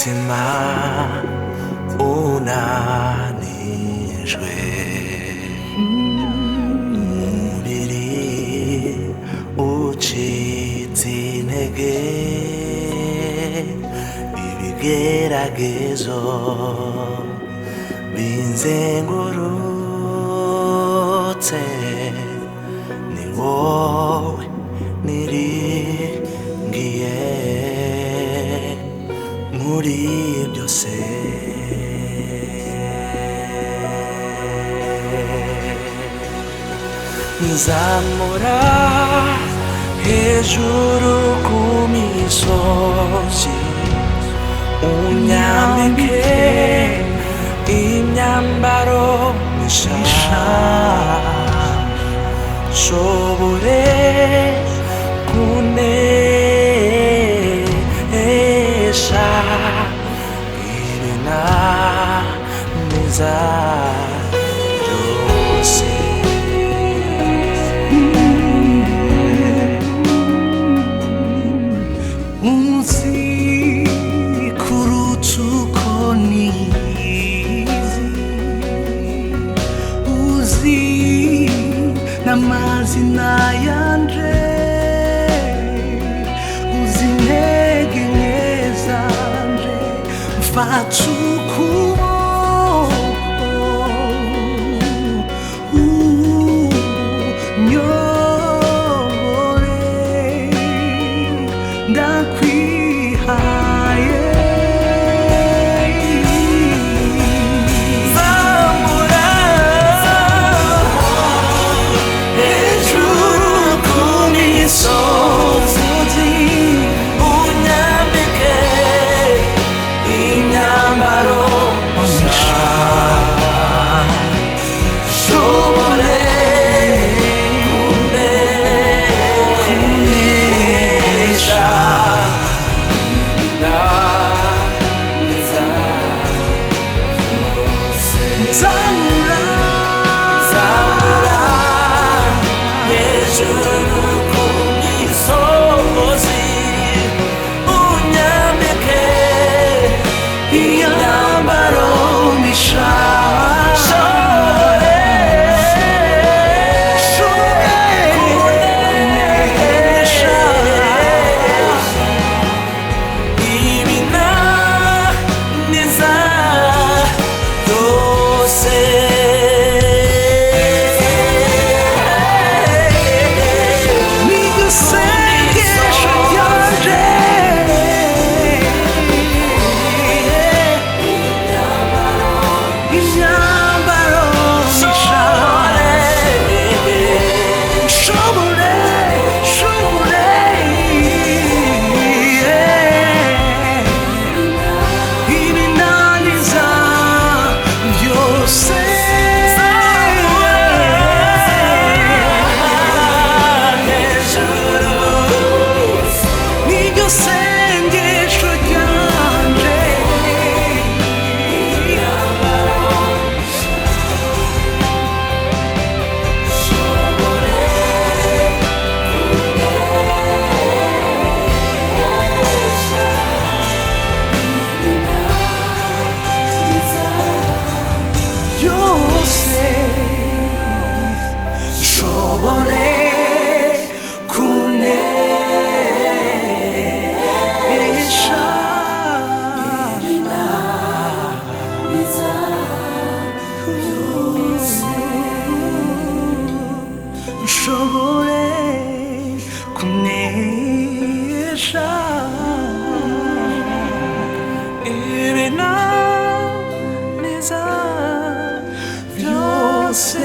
umutima unanijwe, umubiri ucitse intege, ibigeragezo binzengurutse, ni wowe niringiye muri byose. Nzamura hejuru ku misozi, unyambike imyambaro mishya, nshobore kunesha ibinaniza byose. Uzi kuruta uko nizi, uzi n'amazina yanje, uzi intege nke zanje, mfata ukuboko unyobore, ndakwihaye. Nzamura hejuru ku misozi, unyambike imyambaro mishya, nshobore kunesha ibinaniza byose. Nzamura hejuru ku misozi, unyambike imyambaro mishya, nshobore kunesha ibinaniza byose. niryo sengesho ryanje, imyambaro mishya, nshobore ibinaniza byose. Niryo sengesho ryanje, byose nshobore kunesha nshobore kunesha ibinaniza byose.